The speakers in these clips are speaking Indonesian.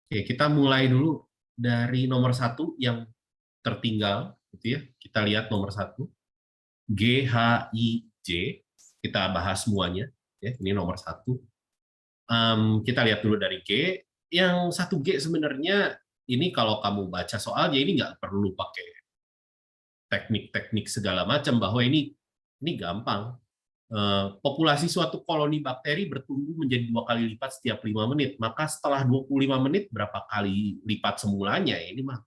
Oke, kita mulai dulu dari nomor satu yang tertinggal, gitu ya. Kita lihat nomor satu, G, H, I, J. Kita bahas semuanya. Ya, ini nomor satu. Kita lihat dulu dari G. Yang satu G sebenarnya ini kalau kamu baca soalnya ini nggak perlu pakai teknik-teknik segala macam bahwa ini gampang. Populasi suatu koloni bakteri bertumbuh menjadi 2 kali lipat setiap 5 menit. Maka setelah 25 menit berapa kali lipat semulanya? Ini mah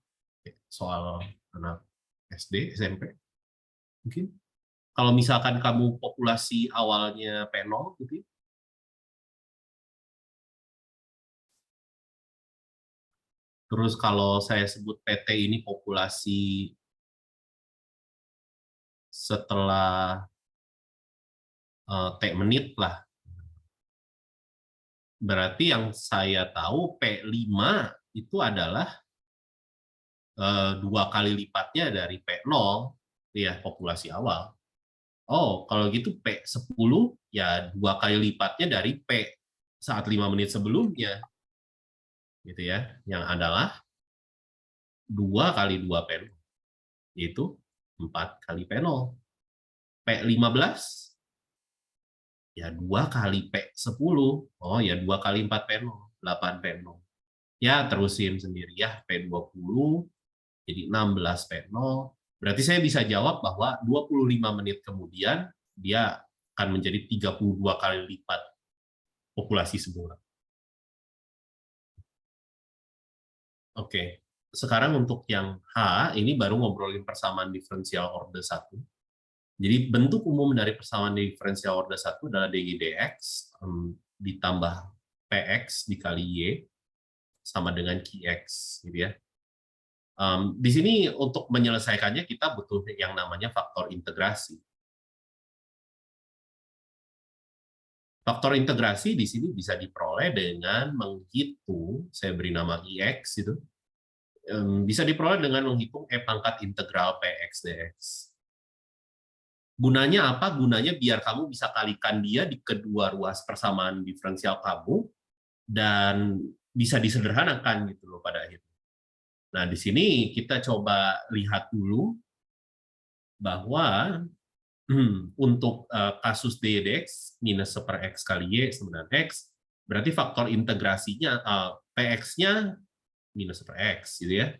soal anak SD, SMP mungkin. Kalau misalkan kamu populasi awalnya P0 gitu. Terus kalau saya sebut PT ini populasi setelah T menit lah. Berarti yang saya tahu P5 itu adalah 2 kali lipatnya dari P0, ya populasi awal. Oh, kalau gitu P10 ya 2 kali lipatnya dari P saat 5 menit sebelumnya, gitu ya, yang adalah 2 kali 2 P0, yaitu 4 kali P0. P15 ya 2 kali P10, oh ya 2 kali 4 P0, 8 P0. Ya terusin sendiri ya, P20 jadi 16 P0. Berarti saya bisa jawab bahwa 25 menit kemudian dia akan menjadi 32 kali lipat populasi semula. Oke, sekarang untuk yang H, ini baru ngobrolin persamaan diferensial orde 1. Jadi bentuk umum dari persamaan diferensial orde 1 adalah dy dx ditambah px dikali y sama dengan qx, gitu ya. Di sini untuk menyelesaikannya kita butuh yang namanya faktor integrasi. Faktor integrasi di sini bisa diperoleh dengan menghitung, saya beri nama IX itu, bisa diperoleh dengan menghitung E pangkat integral PX dx. Gunanya apa? Gunanya biar kamu bisa kalikan dia di kedua ruas persamaan diferensial kamu dan bisa disederhanakan gitu loh pada akhirnya. Nah, di sini kita coba lihat dulu bahwa untuk kasus dy dx minus 1/x kali y sama dengan x, berarti faktor integrasinya px-nya minus 1/x gitu ya.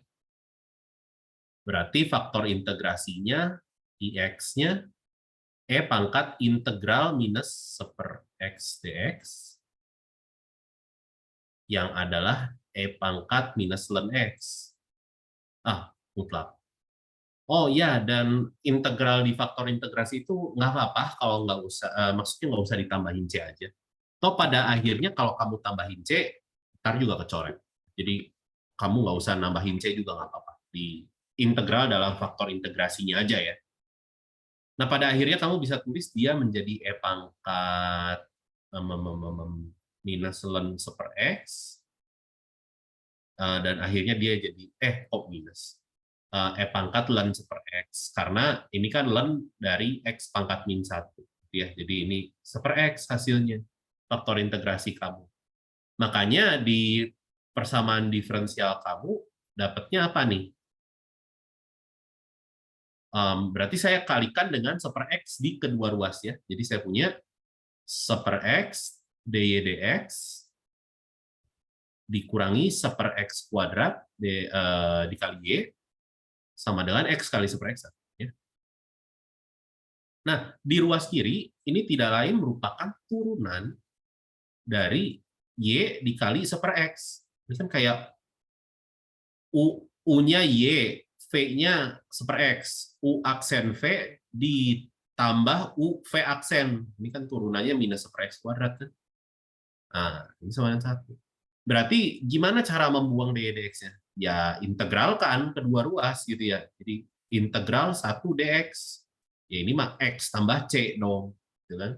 Berarti faktor integrasinya ix-nya e pangkat integral minus 1/x dx yang adalah e pangkat minus ln x. Mutlak. Oh ya, dan integral di faktor integrasi itu nggak apa-apa kalau nggak usah, maksudnya nggak usah ditambahin C aja. Toh pada akhirnya kalau kamu tambahin C, ntar juga kecoret. Jadi kamu nggak usah nambahin C juga nggak apa-apa. Di integral dalam faktor integrasinya aja ya. Nah pada akhirnya kamu bisa tulis dia menjadi E pangkat minus ln 1/x, dan akhirnya dia jadi kok minus. E pangkat ln 1/x, karena ini kan ln dari x pangkat min 1. Ya, jadi ini 1/x hasilnya, faktor integrasi kamu. Makanya di persamaan diferensial kamu dapatnya apa nih? Berarti saya kalikan dengan 1/x di kedua ruas ya. Jadi saya punya 1/x dy dx dikurangi 1/x kuadrat dikali y sama dengan x kali 1/x. Ya. Nah, di ruas kiri ini tidak lain merupakan turunan dari y dikali 1/x. Ini kan kayak U-nya Y, V-nya 1/x. U aksen V ditambah U V aksen. Ini kan turunannya minus 1/x kuadrat. Kan? Nah, ini sama dengan 1. Berarti gimana cara membuang dy dx-nya? Ya, integralkan kedua ruas gitu ya. Jadi integral 1 dx. Ya ini mah X tambah C dong. Gitu kan?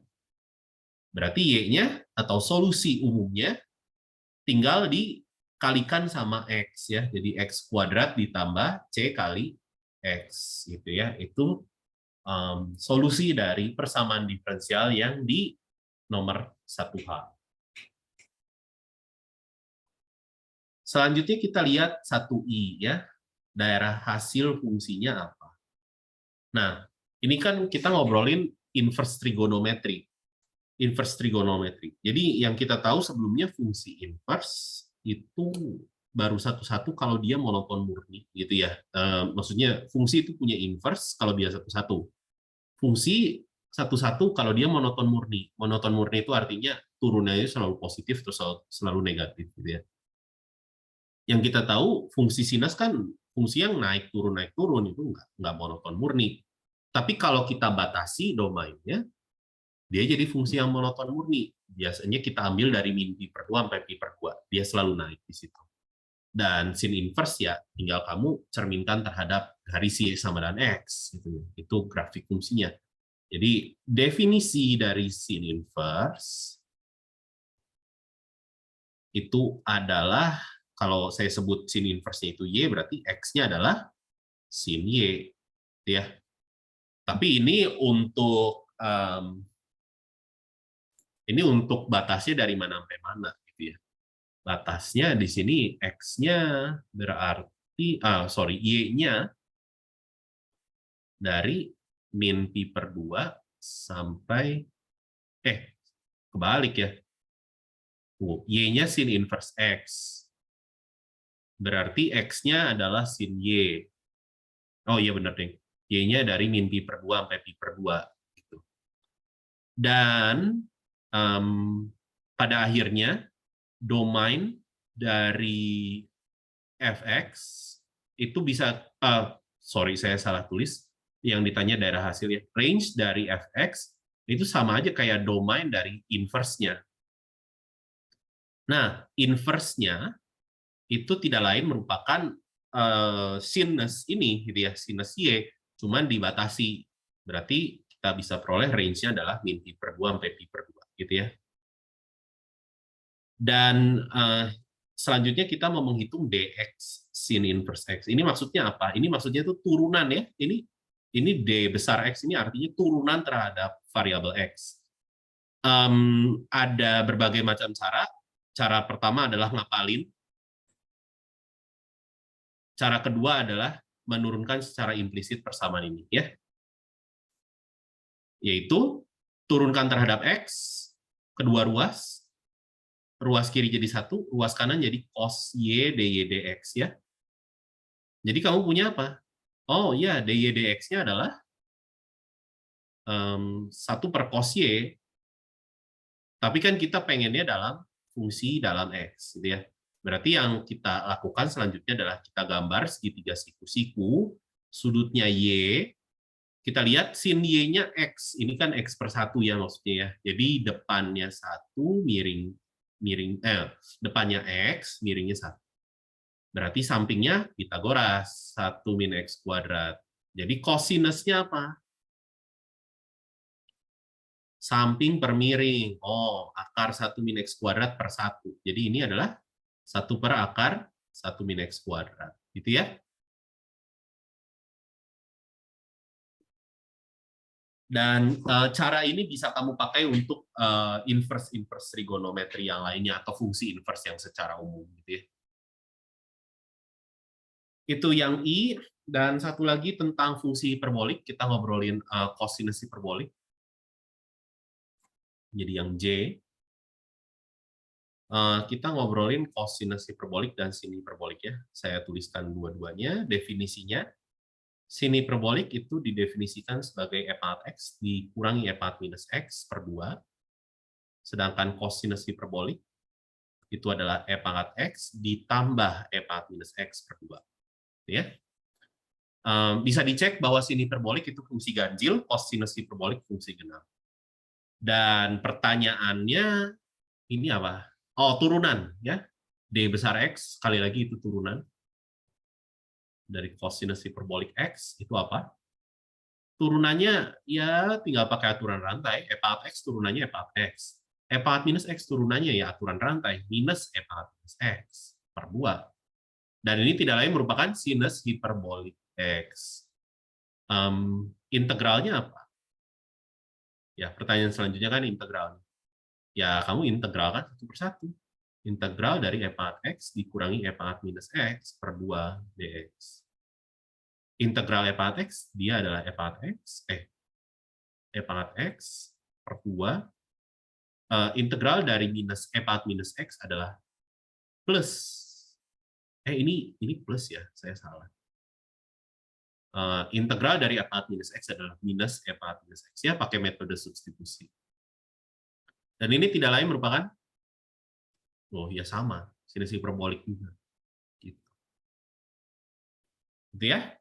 Berarti Y-nya atau solusi umumnya tinggal dikalikan sama X ya. Jadi X kuadrat ditambah C kali X gitu ya. Itu solusi dari persamaan diferensial yang di nomor 1H. Selanjutnya kita lihat 1i ya. Daerah hasil fungsinya apa. Nah, ini kan kita ngobrolin inverse trigonometry. Inverse trigonometry. Jadi yang kita tahu sebelumnya fungsi inverse itu baru satu-satu kalau dia monoton murni gitu ya. Maksudnya fungsi itu punya inverse kalau dia satu-satu. Fungsi satu-satu kalau dia monoton murni. Monoton murni itu artinya turunannya selalu positif terus selalu negatif gitu ya. Yang kita tahu fungsi sinus kan fungsi yang naik turun itu nggak monoton murni. Tapi kalau kita batasi domainnya, dia jadi fungsi yang monoton murni. Biasanya kita ambil dari min pi per 2 sampai pi per 2. Dia selalu naik di situ. Dan sin inverse ya tinggal kamu cerminkan terhadap garis Y sama dengan X. Itu grafik fungsinya. Jadi definisi dari sin inverse itu adalah, kalau saya sebut sin inverse-nya itu Y, berarti X-nya adalah sin Y. Ya. Tapi ini untuk batasnya dari mana sampai mana gitu ya. Batasnya di sini X-nya berarti Y-nya dari min pi per 2 sampai kebalik ya. Y-nya sin inverse X. Berarti X-nya adalah sin Y. Oh iya benar deh. Y-nya dari min pi per 2 sampai pi per 2 gitu. Dan pada akhirnya domain dari fx itu bisa saya salah tulis, yang ditanya daerah hasilnya. Range dari fx itu sama aja kayak domain dari inverse-nya. Nah, inverse-nya itu tidak lain merupakan sinus ini gitu ya, sinus y, cuman dibatasi. Berarti kita bisa peroleh range-nya adalah min pi per 2 sampai pi per 2 gitu ya. Dan selanjutnya kita mau menghitung dx sin inverse x. Ini maksudnya apa? Ini maksudnya itu turunan ya. Ini d besar x ini artinya turunan terhadap variabel x. Ada berbagai macam cara. Cara pertama adalah ngapalin. Cara kedua adalah menurunkan secara implisit persamaan ini ya. Yaitu turunkan terhadap x kedua ruas. Ruas kiri jadi 1, ruas kanan jadi cos y dy dx ya. Jadi kamu punya apa? Oh ya, dy dx-nya adalah 1 per cos y. Tapi kan kita pengennya dalam fungsi dalam x gitu ya. Berarti yang kita lakukan selanjutnya adalah kita gambar segitiga siku-siku, sudutnya y. Kita lihat sin y-nya x. Ini kan x per 1 ya maksudnya ya. Jadi depannya 1 depannya x, miringnya 1. Berarti sampingnya Pitagoras, 1 min x kuadrat. Jadi kosinusnya apa? Samping per miring. Oh, akar 1 min x kuadrat per 1. Jadi ini adalah 1 per akar 1 min x kuadrat. Gitu ya. Dan cara ini bisa kamu pakai untuk inverse trigonometri yang lainnya atau fungsi inverse yang secara umum gitu ya. Itu yang I, dan satu lagi tentang fungsi hiperbolik, kita ngobrolin kosinus hiperbolik. Jadi yang J, kita ngobrolin kosinus hiperbolik dan sin hiperbolik ya. Saya tuliskan dua-duanya, definisinya. Sin hiperbolik itu didefinisikan sebagai e pangkat x dikurangi e pangkat minus x per 2. Sedangkan kosinus hiperbolik itu adalah e pangkat x ditambah e pangkat minus x per 2. Ya. Bisa dicek bahwa sin hiperbolik itu fungsi ganjil, kosinus hiperbolik fungsi genap. Dan pertanyaannya ini apa? Oh, turunan ya. D besar x sekali lagi itu turunan dari kosinus hiperbolik x itu apa? Turunannya ya tinggal pakai aturan rantai. E pangkat x turunannya e pangkat x. E pangkat minus x turunannya ya aturan rantai minus e pangkat minus x per 2. Dan ini tidak lain merupakan sinus hiperbolik x. Integralnya apa? Ya, pertanyaan selanjutnya kan integralnya. Ya, kamu integralkan 1 per 1. Integral dari E pangkat X dikurangi E pangkat minus X per 2 dx. Integral E pangkat X, dia adalah E pangkat X, E pangkat X per 2. Integral dari minus E pangkat minus X adalah plus. Ini plus ya, saya salah. Integral dari E pangkat minus X adalah minus E pangkat minus X. Ya, pakai metode substitusi. Dan ini tidak lain merupakan, oh ya sama, sinus hiperbolik juga. Gitu ya.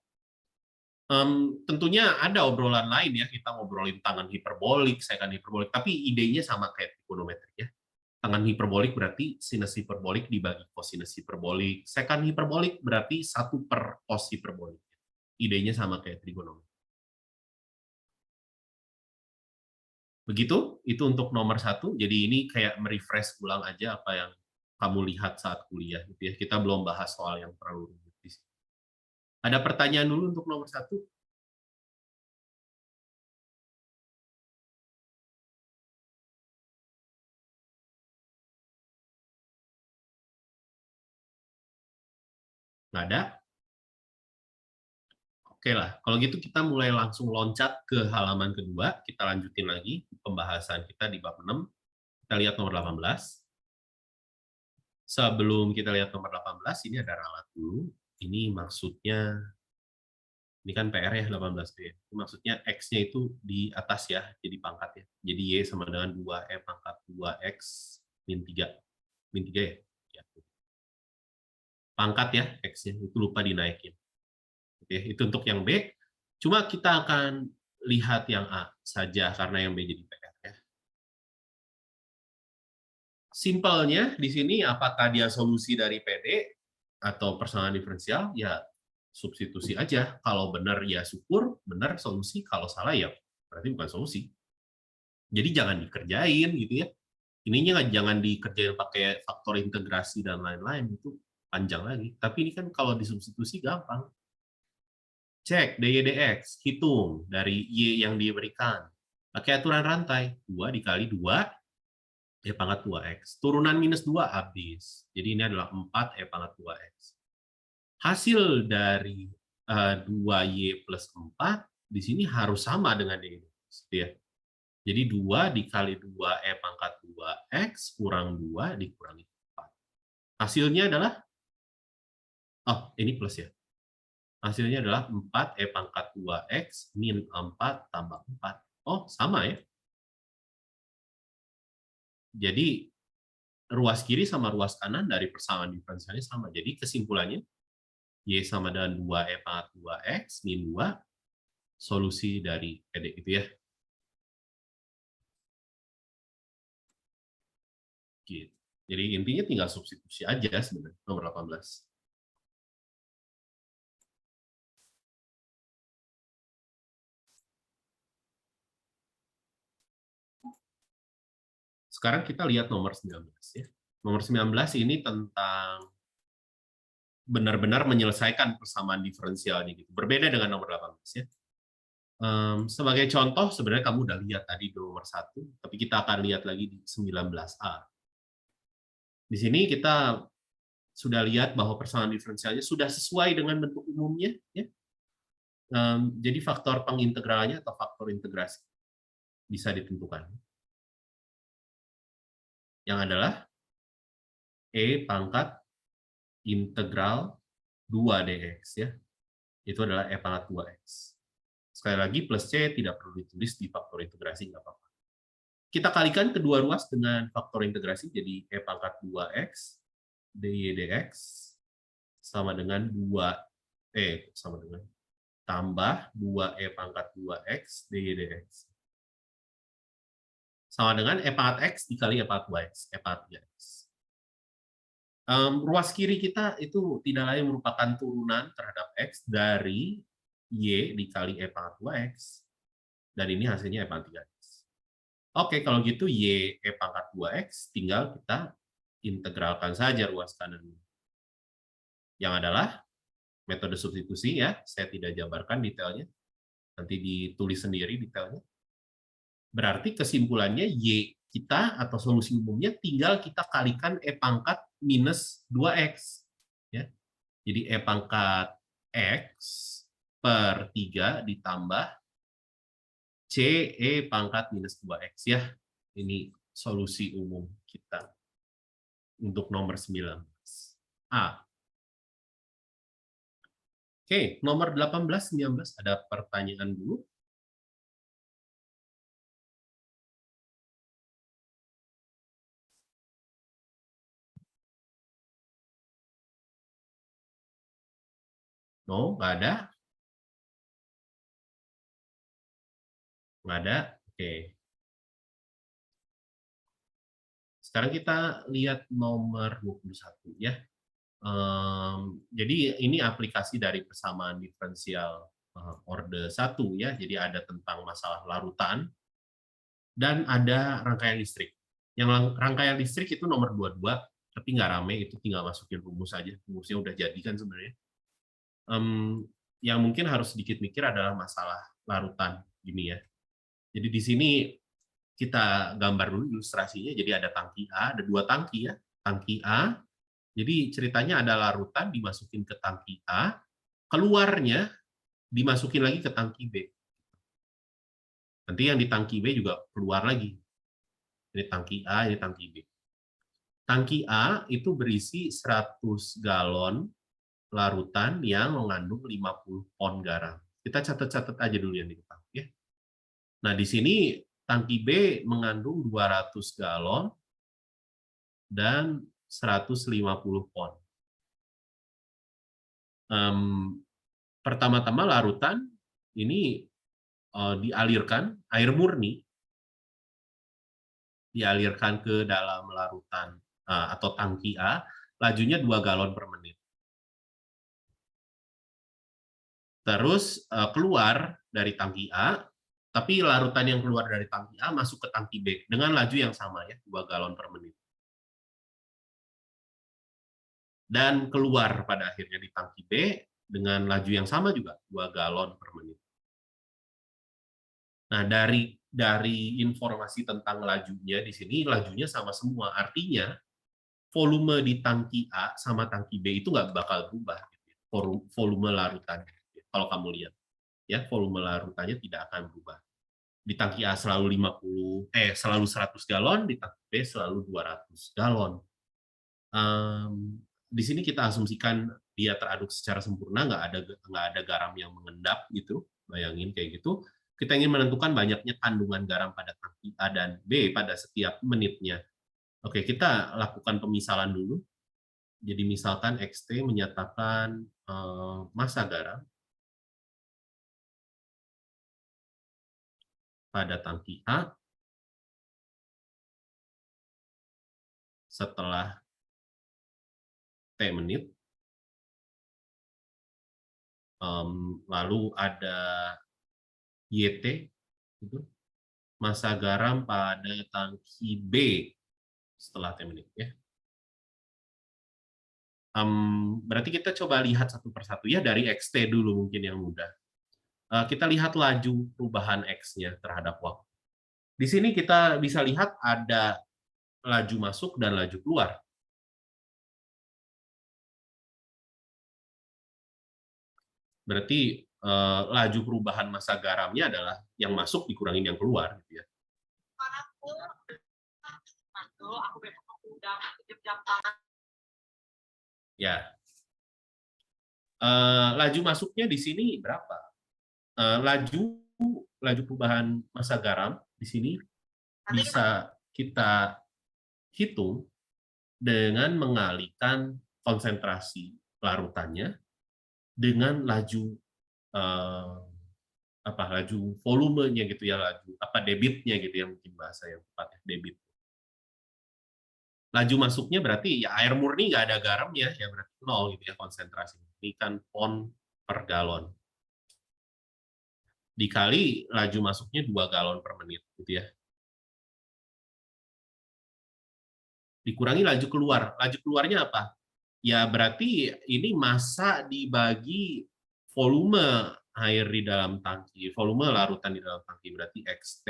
Tentunya ada obrolan lain ya, kita ngobrolin tangan hiperbolik, sekan hiperbolik, tapi idenya sama kayak trigonometri ya. Tangan hiperbolik berarti sinus hiperbolik dibagi kosinus hiperbolik, sekan hiperbolik berarti 1 per cos hiperbolik. Idenya sama kayak trigonometri. Begitu, itu untuk nomor 1. Jadi ini kayak merefresh ulang aja apa yang kamu lihat saat kuliah gitu ya. Kita belum bahas soal yang terlalu rumit di sini. Ada pertanyaan dulu untuk nomor 1? Nggak ada? Oke lah, kalau gitu kita mulai langsung loncat ke halaman kedua. Kita lanjutin lagi pembahasan kita di bab 6. Kita lihat nomor 18. Sebelum kita lihat nomor 18, ini ada ralat dulu. Ini maksudnya, ini kan PR ya 18B. Ini maksudnya X-nya itu di atas ya, jadi pangkat ya. Jadi Y sama dengan 2E pangkat 2X min 3. Min 3 ya? Ya. Pangkat ya X-nya, itu lupa dinaikin. Oke, itu untuk yang B. Cuma kita akan lihat yang A saja, karena yang B jadi PR ya. Simpelnya di sini, apakah dia solusi dari PD atau persamaan diferensial? Ya, substitusi aja. Kalau benar ya syukur, benar solusi. Kalau salah ya berarti bukan solusi. Jadi jangan dikerjain gitu ya. Ininya jangan dikerjain pakai faktor integrasi dan lain-lain, itu panjang lagi. Tapi ini kan kalau disubstitusi gampang. Cek dy dx, hitung dari y yang diberikan. Pakai aturan rantai, 2 dikali 2 E pangkat 2x. Turunan minus 2 habis. Jadi ini adalah 4 E pangkat 2x. Hasil dari 2Y plus 4 di sini harus sama dengan dy dx. Ya. Jadi 2 dikali 2 E pangkat 2x kurang 2 dikurangi 4. Hasilnya adalah, oh ini plus ya. Hasilnya adalah 4 E pangkat 2x min 4 tambah 4. Oh, sama ya. Jadi, ruas kiri sama ruas kanan dari persamaan diferensialnya sama. Jadi, kesimpulannya, Y sama dengan 2E pangkat 2x min 2, solusi dari PD itu ya. Gitu. Jadi, intinya tinggal substitusi aja sebenarnya, nomor 18. Sekarang kita lihat nomor 19 ya. Nomor 19 ini tentang benar-benar menyelesaikan persamaan diferensialnya gitu. Berbeda dengan nomor 18 ya. Sebagai contoh sebenarnya kamu udah lihat tadi di nomor 1, tapi kita akan lihat lagi di 19A. Di sini kita sudah lihat bahwa persamaan diferensialnya sudah sesuai dengan bentuk umumnya ya. Jadi faktor pengintegralnya atau faktor integrasi bisa ditentukan. Yang adalah E pangkat integral 2 dx ya. Itu adalah E pangkat 2x. Sekali lagi plus C tidak perlu ditulis di faktor integrasi, nggak apa-apa. Kita kalikan kedua ruas dengan faktor integrasi, jadi E pangkat 2x dy dx sama dengan 2 sama dengan tambah 2E pangkat 2x dy dx. Sama dengan E pangkat x dikali E pangkat 2x, E pangkat 3x. Ruas kiri kita itu tidak lain merupakan turunan terhadap x dari y dikali E pangkat 2x. Dan ini hasilnya E pangkat 3x. Oke, kalau gitu y E pangkat 2x tinggal kita integralkan saja ruas kanan. Yang adalah metode substitusi ya, saya tidak jabarkan detailnya. Nanti ditulis sendiri detailnya. Berarti kesimpulannya y kita atau solusi umumnya tinggal kita kalikan E pangkat minus 2X. Ya. Jadi E pangkat X per 3 ditambah C E pangkat minus 2X. Ya. Ini solusi umum kita untuk nomor 19. A. Oke, nomor 18, 19 ada pertanyaan dulu. No, nggak ada. Nggak ada. Oke. Sekarang kita lihat nomor 21 ya. Jadi ini aplikasi dari persamaan diferensial orde 1 ya. Jadi ada tentang masalah larutan dan ada rangkaian listrik. Yang rangkaian listrik itu nomor 22, tapi nggak rame, itu tinggal masukin rumus aja. Rumusnya udah jadi kan sebenarnya. Yang mungkin harus sedikit mikir adalah masalah larutan gini ya. Jadi di sini kita gambar dulu ilustrasinya. Jadi ada tangki A, ada 2 tangki ya. Tangki A, jadi ceritanya ada larutan dimasukin ke tangki A, keluarnya dimasukin lagi ke tangki B. Nanti yang di tangki B juga keluar lagi. Ini tangki A, ini tangki B. Tangki A itu berisi 100 galon larutan yang mengandung 50 pon garam. Kita catat-catat aja dulu yang di depan. Ya. Nah, di sini tangki B mengandung 200 galon dan 150 pon. Pertama-tama larutan ini dialirkan, air murni dialirkan ke dalam larutan atau tangki A, lajunya 2 galon per menit. Terus keluar dari tangki A, tapi larutan yang keluar dari tangki A masuk ke tangki B dengan laju yang sama ya, 2 galon per menit. Dan keluar pada akhirnya di tangki B dengan laju yang sama juga, 2 galon per menit. Nah, dari informasi tentang lajunya di sini, lajunya sama semua. Artinya, volume di tangki A sama tangki B itu nggak bakal berubah. Volume larutannya, kalau kamu lihat. Ya, volume larutannya tidak akan berubah. Di tangki A selalu 100 galon, di tangki B selalu 200 galon. Di sini kita asumsikan dia teraduk secara sempurna, nggak ada garam yang mengendap gitu, bayangin kayak gitu. Kita ingin menentukan banyaknya kandungan garam pada tangki A dan B pada setiap menitnya. Oke, kita lakukan pemisalan dulu. Jadi misalkan XT menyatakan massa garam pada tangki A setelah T menit. Lalu ada YT, itu massa garam pada tangki B setelah T menit. Ya. Berarti kita coba lihat satu persatu ya, dari XT dulu mungkin yang mudah. Kita lihat laju perubahan X-nya terhadap waktu. Di sini kita bisa lihat ada laju masuk dan laju keluar. Berarti laju perubahan massa garamnya adalah yang masuk dikurangin yang keluar. Gitu ya. Ya. Laju masuknya di sini berapa? Laju perubahan massa garam di sini bisa kita hitung dengan mengalihkan konsentrasi larutannya dengan laju laju volumenya gitu ya, laju debitnya gitu ya, mungkin bahasa yang tepat ya, debit. Laju masuknya berarti ya air murni nggak ada garamnya ya, berarti 0 gitu ya konsentrasi. Ini kan pon per galon. Dikali laju masuknya 2 galon per menit gitu ya. Dikurangi laju keluar. Laju keluarnya apa? Ya berarti ini massa dibagi volume air di dalam tangki, volume larutan di dalam tangki, berarti XT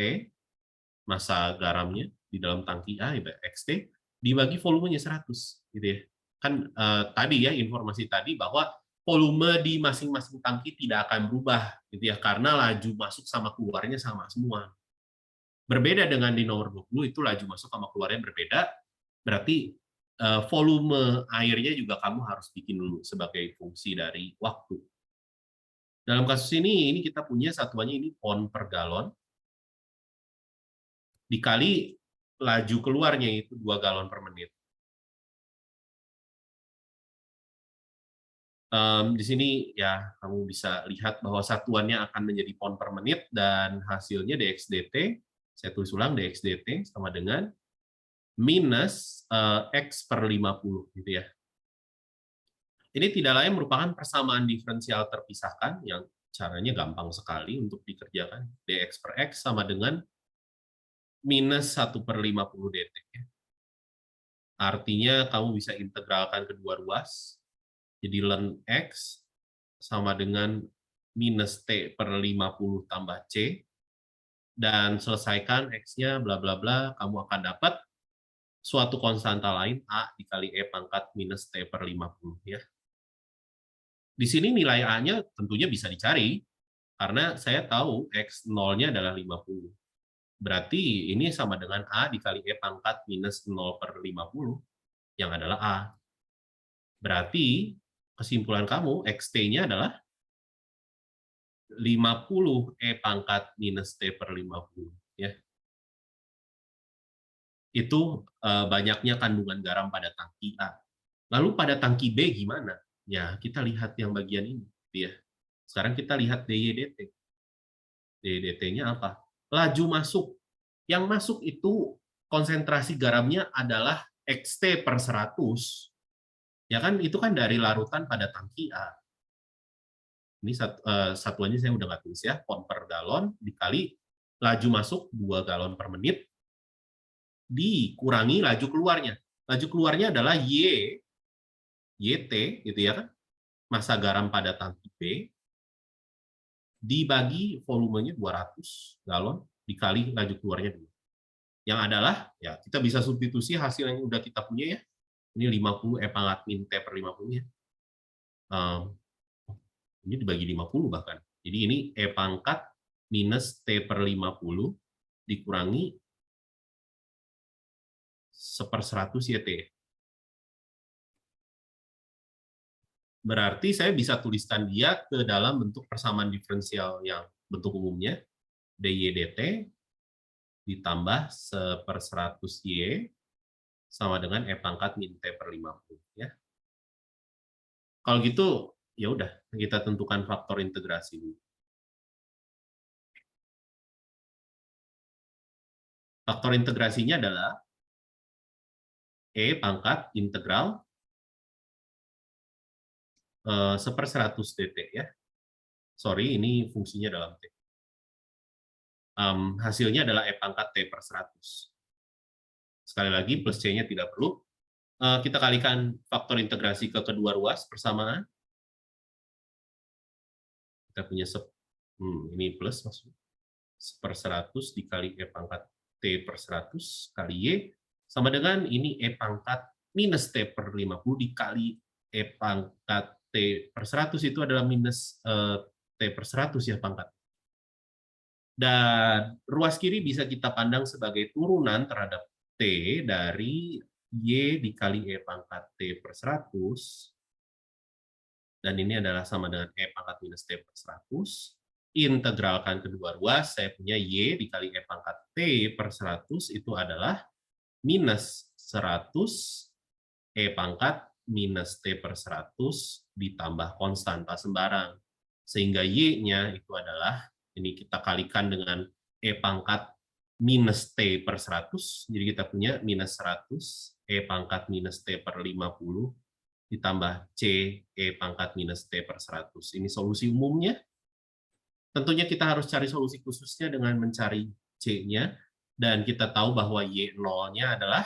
massa garamnya di dalam tangki A, XT, dibagi volumenya 100, gitu ya. Kan tadi ya, informasi tadi bahwa volume di masing-masing tangki tidak akan berubah, gitu ya, karena laju masuk sama keluarnya sama semua. Berbeda dengan di nomor 20, itu laju masuk sama keluarnya berbeda, berarti volume airnya juga kamu harus bikin dulu sebagai fungsi dari waktu. Dalam kasus ini kita punya satuannya ini pound per galon, dikali laju keluarnya itu 2 galon per menit. Di sini ya kamu bisa lihat bahwa satuannya akan menjadi pound per menit dan hasilnya dxdt, saya tulis ulang, dxdt sama dengan minus X per 50, gitu ya. Ini tidak lain merupakan persamaan diferensial terpisahkan yang caranya gampang sekali untuk dikerjakan. Dx per X sama dengan minus 1 per 50 dt. Artinya kamu bisa integralkan kedua ruas, jadi ln X sama dengan minus T per 50 tambah C, dan selesaikan X-nya bla bla bla, kamu akan dapat suatu konstanta lain, A dikali E pangkat minus T per 50. Ya. Di sini nilai A-nya tentunya bisa dicari, karena saya tahu X0-nya adalah 50. Berarti ini sama dengan A dikali E pangkat minus 0 per 50, yang adalah A. Berarti kesimpulan kamu, XT-nya adalah 50 E pangkat minus T per 50. Ya. Itu banyaknya kandungan garam pada tangki A. Lalu pada tangki B gimana? Ya, kita lihat yang bagian ini. Ya. Sekarang kita lihat DYDT. DYDT-nya apa? Laju masuk. Yang masuk itu konsentrasi garamnya adalah XT per 100. Ya kan, itu kan dari larutan pada tangki A. Ini satuannya saya udah nggak tulis ya, pound per galon dikali laju masuk 2 galon per menit dikurangi laju keluarnya. Laju keluarnya adalah YT, gitu ya kan, massa garam pada tangki B, dibagi volumenya 200 galon, dikali laju keluarnya dulu. Yang adalah, ya kita bisa substitusi hasil yang udah kita punya ya. Ini 50 E pangkat min T per 50 ya. Ini dibagi 50 bahkan. Jadi ini E pangkat minus T per 50 dikurangi 1/100 YT. Berarti saya bisa tuliskan dia ke dalam bentuk persamaan diferensial yang bentuk umumnya, DY/dt ditambah 1/100 Y sama dengan E pangkat min T per 50. Ya. Kalau gitu, ya udah, kita tentukan faktor integrasi dulu. Faktor integrasinya adalah E pangkat integral 1/100 dt ya. Sorry, ini fungsinya dalam T. Hasilnya adalah E pangkat T per 100. Sekali lagi, plus C-nya tidak perlu. Kita kalikan faktor integrasi ke kedua ruas persamaan. Kita punya ini plus maksudnya. 1/100 dikali E pangkat T per 100 kali Y, sama dengan ini E pangkat minus T per 50 dikali E pangkat T per 100 itu adalah minus T per 100 ya pangkat. Dan ruas kiri bisa kita pandang sebagai turunan terhadap T dari Y dikali E pangkat T per 100, dan ini adalah sama dengan E pangkat minus T per 100, integralkan kedua ruas, saya punya Y dikali E pangkat T per 100 itu adalah minus 100 E pangkat minus T per 100 ditambah konstanta sembarang. Sehingga Y-nya itu adalah, ini kita kalikan dengan E pangkat minus T per 100, jadi kita punya minus 100 E pangkat minus T per 50 ditambah C E pangkat minus T per 100. Ini solusi umumnya. Tentunya kita harus cari solusi khususnya dengan mencari C-nya, dan kita tahu bahwa Y0-nya adalah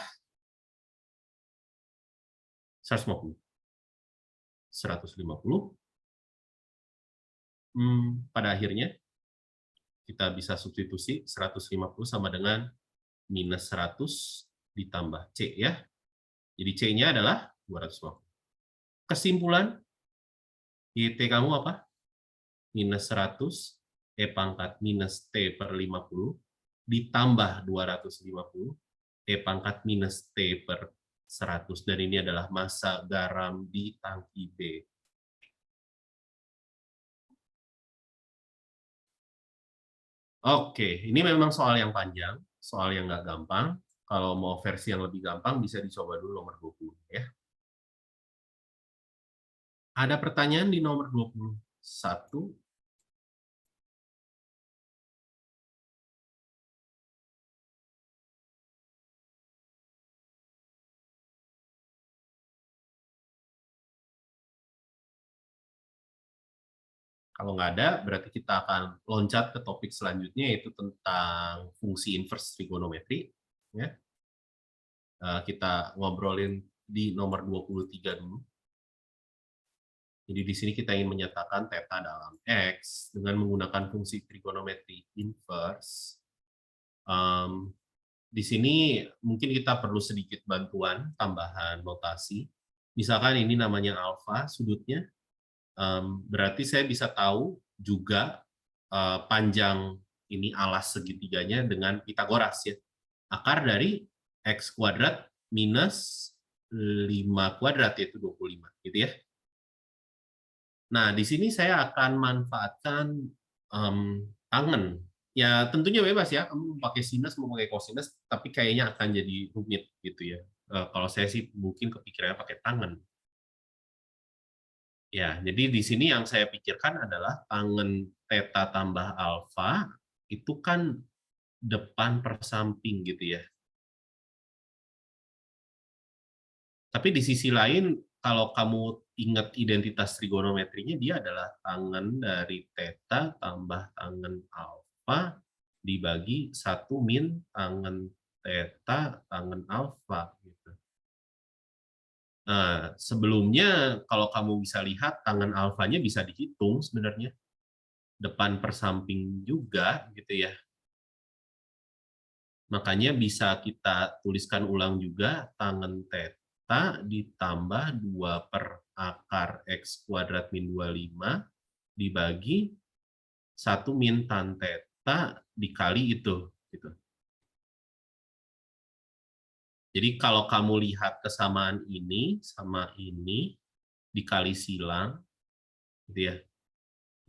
150. 150. Pada akhirnya, kita bisa substitusi 150 sama dengan minus 100 ditambah C ya. Jadi C-nya adalah 250. Kesimpulan, YT kamu apa? Minus 100, E pangkat minus T per 50, ditambah 250, E pangkat minus T per 100. Dan ini adalah massa garam di tangki B. Oke, ini memang soal yang panjang, soal yang nggak gampang. Kalau mau versi yang lebih gampang, bisa dicoba dulu nomor 20. Ya. Ada pertanyaan di nomor 21. Kalau nggak ada, berarti kita akan loncat ke topik selanjutnya, yaitu tentang fungsi inverse trigonometri. Ya. Kita ngobrolin di nomor 23 dulu. Jadi di sini kita ingin menyatakan theta dalam X dengan menggunakan fungsi trigonometri inverse. Di sini mungkin kita perlu sedikit bantuan, tambahan notasi. Misalkan ini namanya alfa sudutnya, berarti saya bisa tahu juga panjang ini alas segitiganya dengan Pitagoras ya. Akar dari X kuadrat minus 5 kuadrat, yaitu 25. Gitu ya. Nah, di sini saya akan manfaatkan tangen. Ya, tentunya bebas ya, kamu mau pakai sinus, mau pakai kosinus, tapi kayaknya akan jadi rumit gitu ya. Kalau saya sih mungkin kepikirannya pakai tangen. Ya, jadi di sini yang saya pikirkan adalah tangen theta tambah alfa itu kan depan per samping gitu ya. Tapi di sisi lain, kalau kamu ingat identitas trigonometrinya, dia adalah tangen dari theta tambah tangen alfa dibagi 1 min tangen theta tangen alfa. Gitu. Nah, sebelumnya kalau kamu bisa lihat, tangen alfanya bisa dihitung sebenarnya. Depan per samping juga, gitu ya. Makanya bisa kita tuliskan ulang juga, tangen theta ditambah 2 per akar X kuadrat min 25 dibagi 1 min tan theta dikali itu. Gitu. Jadi kalau kamu lihat kesamaan ini sama ini dikali silang, gitu ya.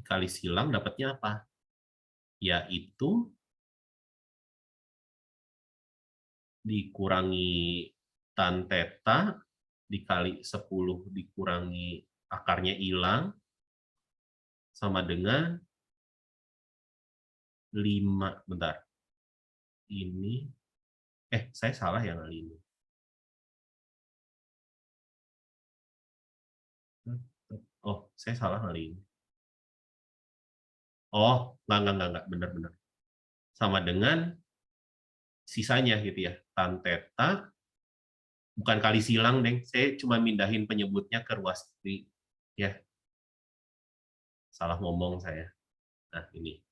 Dikali silang dapatnya apa? Yaitu dikurangi tan theta dikali 10 dikurangi akarnya hilang sama dengan 5. Bentar. Ini saya salah yang kali ini. Oh, saya salah kali ini. Oh, enggak, benar-benar. Sama dengan sisanya gitu ya. Tan theta bukan kali silang, Deng. Saya cuma mindahin penyebutnya ke ruas kiri. Ya, salah ngomong saya. Nah, ini.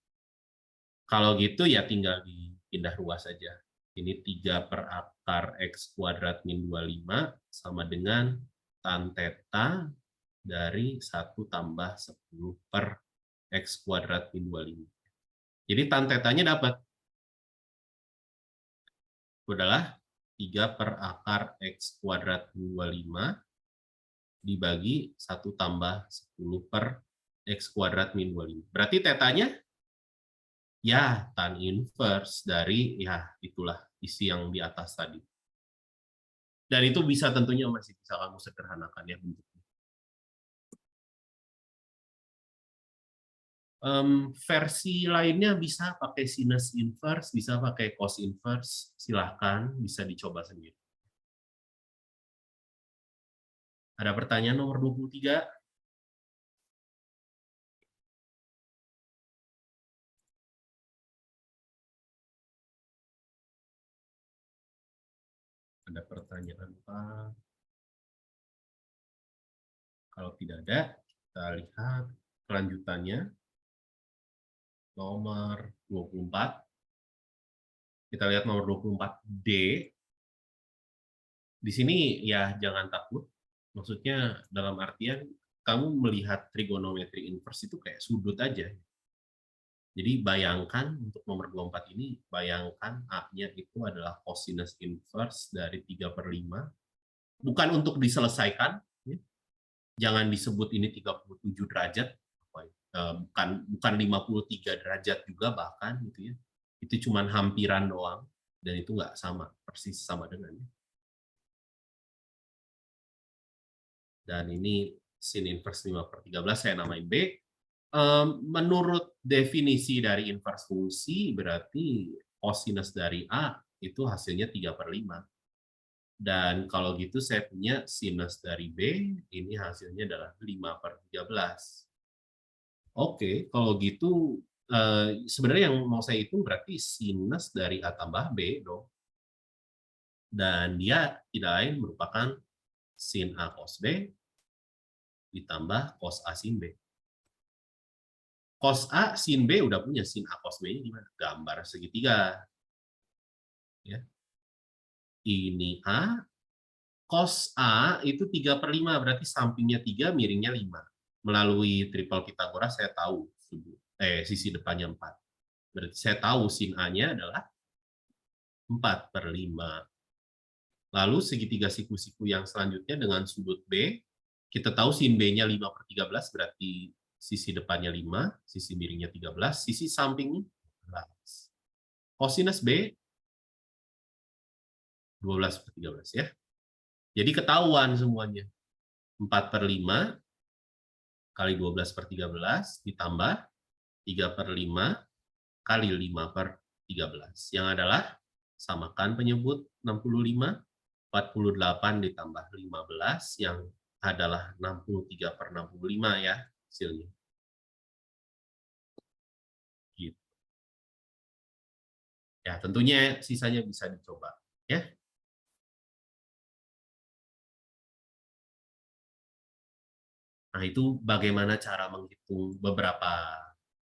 Kalau gitu ya tinggal dipindah ruas saja. Ini 3 per akar X kuadrat min 25 sama dengan tan theta dari 1 tambah 10 per X kuadrat min 25. Jadi tan theta-nya dapat. Adalah 3 per akar X kuadrat min 25 dibagi 1 tambah 10 per X kuadrat min 25. Berarti tetanya ya tan inverse dari ya itulah isi yang di atas tadi. Dan itu bisa tentunya masih bisa kamu sederhanakan ya bentuknya. Versi lainnya bisa pakai sinus inverse, bisa pakai cos inverse, silahkan bisa dicoba sendiri. Ada pertanyaan nomor 23? Ada pertanyaan Pak? Kalau tidak ada, kita lihat kelanjutannya. Nomor 24. Kita lihat nomor 24D. Di sini ya jangan takut. Maksudnya dalam artian kamu melihat trigonometri inverse itu kayak sudut aja. Jadi bayangkan untuk nomor 24 ini, bayangkan A-nya itu adalah cosinus inverse dari 3/5. Bukan untuk diselesaikan, ya. Jangan disebut ini 37 derajat, bukan 53 derajat juga bahkan gitu ya. Itu cuma hampiran doang dan itu nggak sama persis sama dengan. Dan ini sin inverse 5/13 saya namain B. Menurut definisi dari inverse fungsi berarti cosinus dari A itu hasilnya 3/5. Dan kalau gitu saya punya sinus dari B, ini hasilnya adalah 5/13. Oke, kalau gitu sebenarnya yang mau saya hitung berarti sinus dari A tambah B dong. Dan dia tidak lain merupakan sin A cos B ditambah cos A sin B. Cos A sin B udah punya, sin A cos B-nya gimana? Gambar segitiga. Ya. Ini A, cos A itu 3/5, berarti sampingnya 3, miringnya 5. Melalui triple Pythagoras saya tahu sisi depannya 4. Berarti saya tahu sin A-nya adalah 4/5. Lalu segitiga siku-siku yang selanjutnya dengan sudut B, kita tahu sin B-nya 5/13, berarti sisi depannya 5, sisi miringnya 13, sisi sampingnya 12. Cosinus B 12/13 ya. Jadi ketahuan semuanya. 4/5 kali 12/13 ditambah 3/5 kali 5/13. Yang adalah samakan penyebut 65, 48 ditambah 15 yang adalah 63/65 ya hasilnya. Gitu. Ya, tentunya sisanya bisa dicoba ya. Nah, itu bagaimana cara menghitung beberapa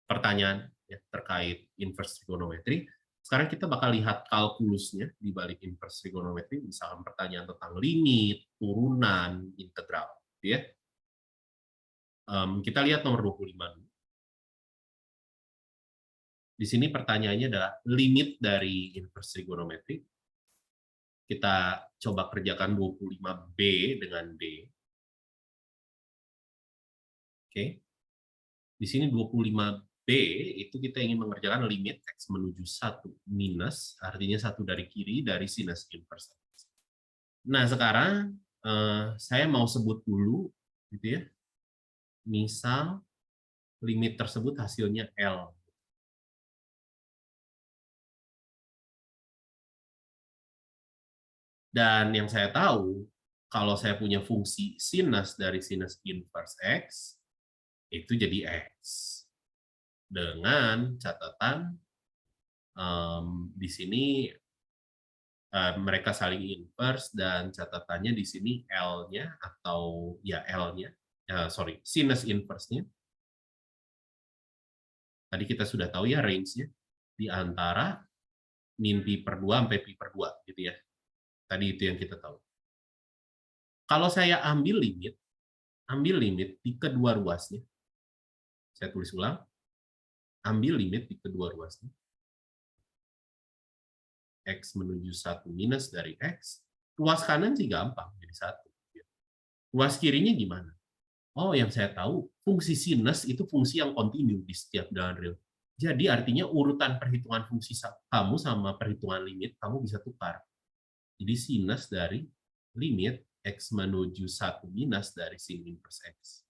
pertanyaan ya, terkait inverse trigonometri. Sekarang kita bakal lihat kalkulusnya di balik inverse trigonometri, misalkan pertanyaan tentang limit, turunan, integral. Ya. Kita lihat nomor 25 dulu. Di sini pertanyaannya adalah limit dari inverse trigonometri. Kita coba kerjakan 25B dengan D. Oke. Di sini 25B itu kita ingin mengerjakan limit X menuju 1 minus, artinya 1 dari kiri, dari sinus inverse X. Nah, sekarang saya mau sebut dulu, gitu ya. Misal limit tersebut hasilnya L. Dan yang saya tahu, kalau saya punya fungsi sinus dari sinus inverse X, itu jadi X. Dengan catatan di sini mereka saling inverse dan catatannya di sini L-nya atau ya L-nya, sinus inverse-nya. Tadi kita sudah tahu ya range-nya di antara min pi per 2 sampai pi per 2 gitu ya. Tadi itu yang kita tahu. Kalau saya ambil limit di kedua ruasnya. Saya tulis ulang. Ambil limit di kedua ruasnya. X menuju 1 minus dari X. Ruas kanan sih gampang, jadi 1. Ruas kirinya gimana? Oh, yang saya tahu, fungsi sinus itu fungsi yang kontinu di setiap jalan real. Jadi artinya urutan perhitungan fungsi kamu sama perhitungan limit, kamu bisa tukar. Jadi sinus dari limit X menuju 1 minus dari sin inverse X.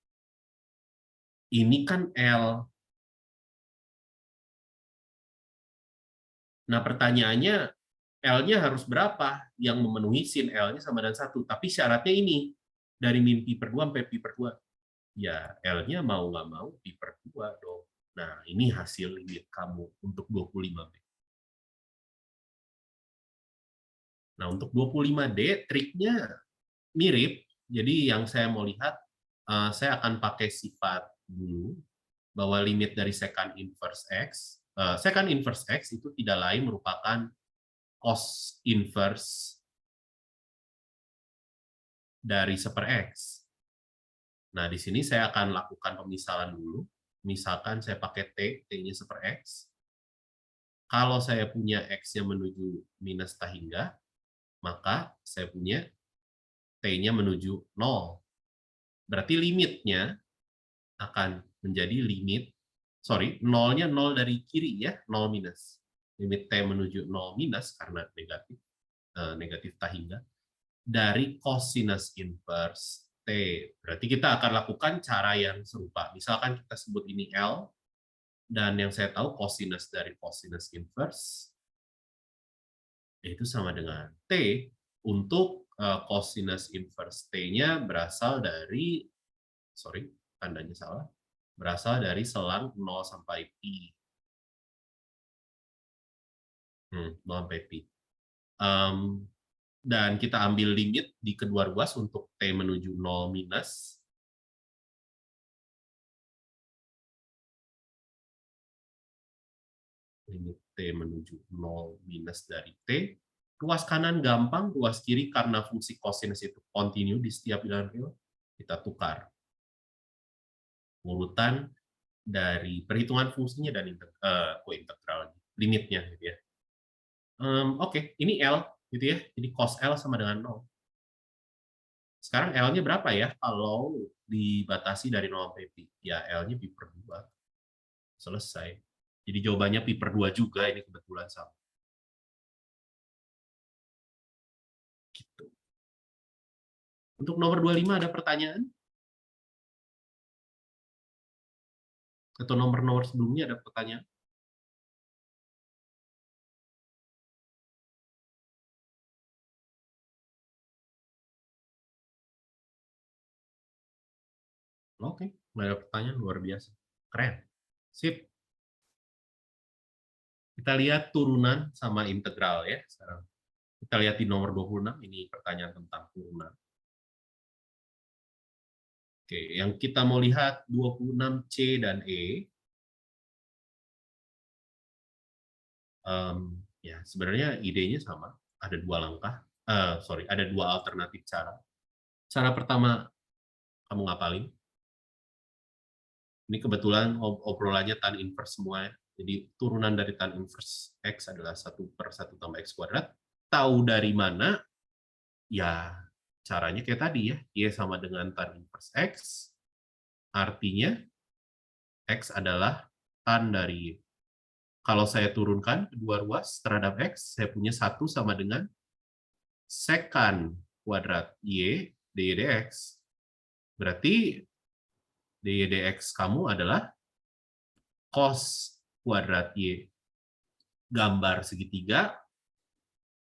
Ini kan L. Nah, pertanyaannya, L-nya harus berapa yang memenuhi sin L-nya sama dengan 1. Tapi syaratnya ini, dari min pi per 2 sampai pi per 2. Ya, L-nya mau nggak mau pi per 2 dong. Nah, ini hasil limit kamu untuk 25B. Nah, untuk 25D, triknya mirip. Jadi yang saya mau lihat, saya akan pakai sifat dulu, bahwa limit dari secant inverse X itu tidak lain merupakan cos inverse dari 1/x. Nah, di sini saya akan lakukan pemisalan dulu. Misalkan saya pakai T, T-nya 1/x. Kalau saya punya X-nya menuju minus tahingga, maka saya punya T-nya menuju 0. Berarti limitnya akan menjadi limit, nolnya 0 dari kiri ya, 0 minus. Limit T menuju 0 minus karena negatif tahingga, dari cosinus inverse T. Berarti kita akan lakukan cara yang serupa. Misalkan kita sebut ini L, dan yang saya tahu cosinus dari cosinus inverse itu sama dengan T. Untuk cosinus inverse T-nya berasal dari, tandanya salah, berasal dari selang 0 sampai pi. 0 sampai pi. Dan kita ambil limit di kedua ruas untuk T menuju 0 minus. Limit T menuju 0 minus dari T. Ruas kanan gampang, ruas kiri karena fungsi cosinus itu kontinu di setiap bilangan real, kita tukar. Urutan dari perhitungan fungsinya dan integral limitnya gitu ya. Oke, ini L gitu ya. Jadi cos L sama dengan 0. Sekarang L-nya berapa ya kalau dibatasi dari 0 sampai pi? Ya L-nya pi per 2. Selesai. Jadi jawabannya pi per 2 juga, ini kebetulan sama. Gitu. Untuk nomor 25 ada pertanyaan? Atau nomor-nomor sebelumnya ada pertanyaan? Oke, nggak ada pertanyaan, luar biasa. Keren. Sip. Kita lihat turunan sama integral ya sekarang. Kita lihat di nomor 26, ini pertanyaan tentang turunan. Oke, yang kita mau lihat 26C dan E. Ya, sebenarnya idenya sama. Ada dua langkah. Ada dua alternatif cara. Cara pertama, kamu ngapalin. Ini kebetulan obrolannya tan inverse semua. Jadi turunan dari tan inverse X adalah 1/1 tambah X kuadrat. Tahu dari mana? Ya, caranya kayak tadi ya. Y sama dengan tan inverse X. Artinya, X adalah tan dari Y. Kalau saya turunkan kedua ruas terhadap X, saya punya 1 sama dengan secant kuadrat Y dy dx. Berarti dy dx kamu adalah cos kuadrat Y. Gambar segitiga,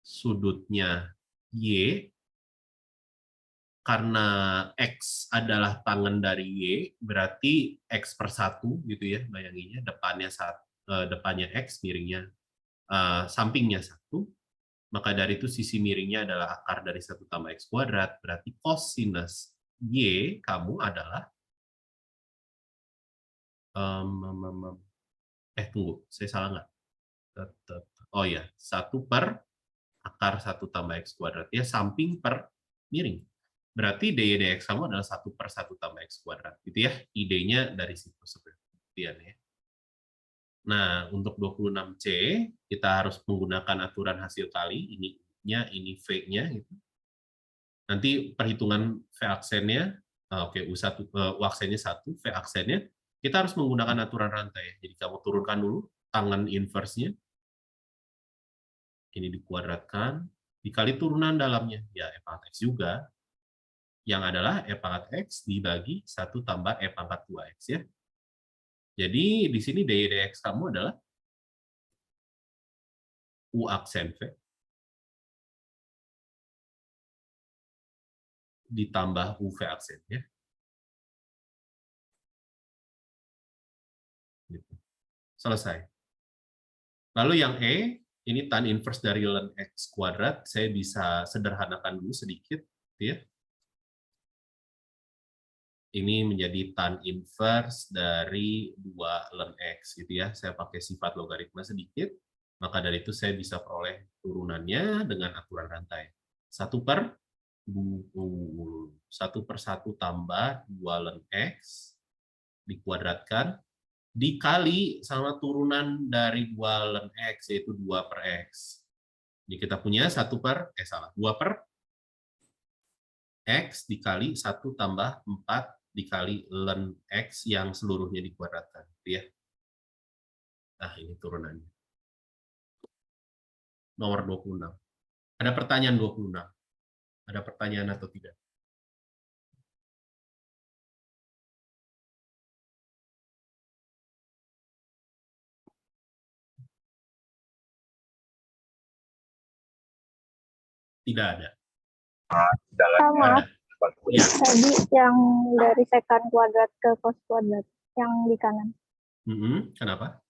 sudutnya Y, karena X adalah tangan dari Y, berarti X per 1, gitu ya, bayanginnya, depannya X, miringnya, sampingnya 1, maka dari itu sisi miringnya adalah akar dari 1 tambah X kuadrat, berarti cosinus Y kamu adalah, tunggu, saya salah nggak? Oh ya, 1 per akar 1 tambah X kuadrat. Ya, samping per miring. Berarti dy dx kamu adalah 1/1 tambah X kuadrat. Gitu ya, idenya dari situ sebenarnya. Nah, untuk 26C, kita harus menggunakan aturan hasil kali. Ini V-nya. Gitu. Nanti perhitungan V aksennya, U aksennya 1, V aksennya, kita harus menggunakan aturan rantai. Jadi kamu turunkan dulu tangan inverse-nya, ini dikuadratkan, dikali turunan dalamnya, ya E pangkat X juga, yang adalah E pangkat X dibagi 1 tambah E pangkat 2X ya. Jadi di sini dy dx kamu adalah U aksen V ditambah UV aksen ya. Gitu. Selesai. Lalu yang E, ini tan inverse dari ln X kuadrat, saya bisa sederhanakan dulu sedikit. Ya. Ini menjadi tan inverse dari 2 ln X. Gitu ya. Saya pakai sifat logaritma sedikit. Maka dari itu saya bisa peroleh turunannya dengan aturan rantai. 1/1 tambah 2 ln X dikuadratkan dikali sama turunan dari 2 ln X, yaitu 2/X. Jadi kita punya 2 per X dikali 1 tambah 4 dikali ln X yang seluruhnya dikuadratkan. Ya. Nah, ini turunannya. Nomor 26. Ada pertanyaan 26? Ada pertanyaan atau tidak? Tidak ada. Sama. Ya. Tadi yang dari sekan kuadrat ke cos kuadrat yang di kanan. Kenapa?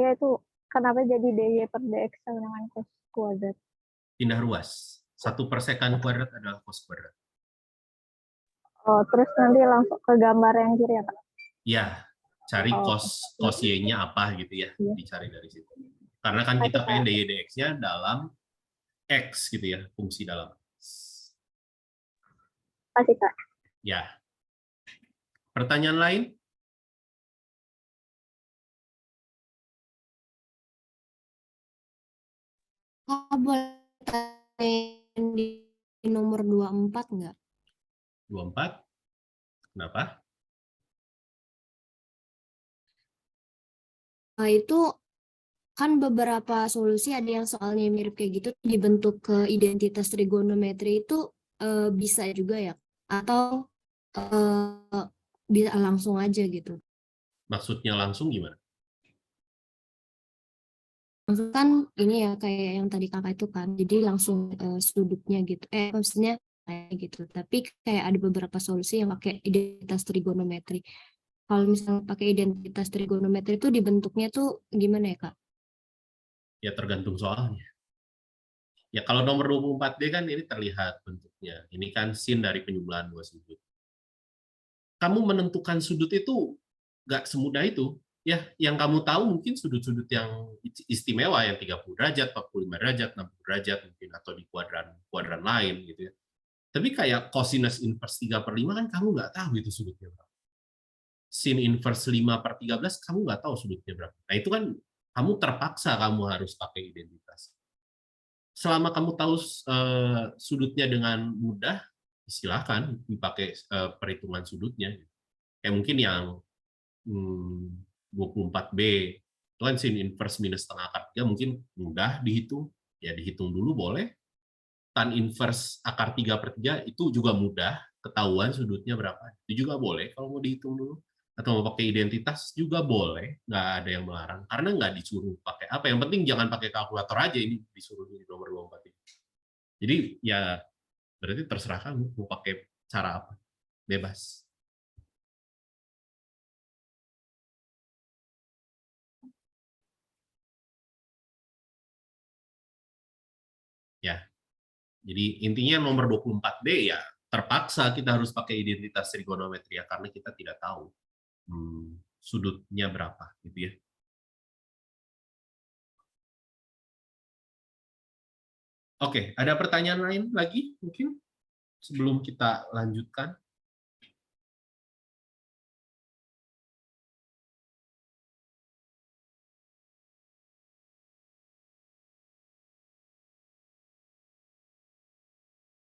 Ya itu kenapa jadi dy per dx sama dengan cos kuadrat? Pindah ruas. 1/sekan kuadrat adalah cos kuadrat. Oh, terus nanti langsung ke gambar yang kiri ya, Kak? Ya, cari cos y-nya apa gitu ya, dicari dari situ. Karena kan kita pengen dy dx-nya dalam x gitu ya, fungsi dalam x. Kasih, Kak. Ya. Pertanyaan lain? Boleh tanya di nomor 24 nggak? 24? Kenapa? Nah, itu kan beberapa solusi ada yang soalnya mirip kayak gitu dibentuk ke identitas trigonometri itu bisa juga ya? Atau bisa langsung aja gitu? Maksudnya langsung gimana? Maksudnya kan ini ya kayak yang tadi kakak itu kan, jadi langsung sudutnya gitu. Maksudnya kayak gitu. Tapi kayak ada beberapa solusi yang pakai identitas trigonometri. Kalau misalnya pakai identitas trigonometri itu dibentuknya tuh gimana ya, Kak? Ya tergantung soalnya. Ya kalau nomor 24D kan ini terlihat bentuknya. Ini kan sin dari penyebelahan dua sudut. Kamu menentukan sudut itu nggak semudah itu. Ya, yang kamu tahu mungkin sudut-sudut yang istimewa yang 30 derajat, 45 derajat, 60 derajat mungkin atau di kuadran lain gitu ya. Tapi kayak cosinus inverse 3/5 kan kamu nggak tahu itu sudutnya berapa. Sin inverse 5/13 kamu nggak tahu sudutnya berapa. Nah itu kan kamu terpaksa kamu harus pakai identitas. Selama kamu tahu sudutnya dengan mudah, silakan dipakai perhitungan sudutnya. Kayak mungkin yang 24B itu kan sin inverse minus setengah akar 3 mungkin mudah dihitung, ya dihitung dulu boleh. Tan inverse akar 3/3 itu juga mudah, ketahuan sudutnya berapa, itu juga boleh kalau mau dihitung dulu. Atau mau pakai identitas juga boleh, nggak ada yang melarang. Karena nggak disuruh pakai apa, yang penting jangan pakai kalkulator aja ini disuruh di nomor 24 ini. Jadi ya berarti terserah kamu mau pakai cara apa, bebas. Ya, jadi intinya nomor 24D ya terpaksa kita harus pakai identitas trigonometri ya karena kita tidak tahu sudutnya berapa gitu ya. Oke, ada pertanyaan lain lagi mungkin sebelum kita lanjutkan?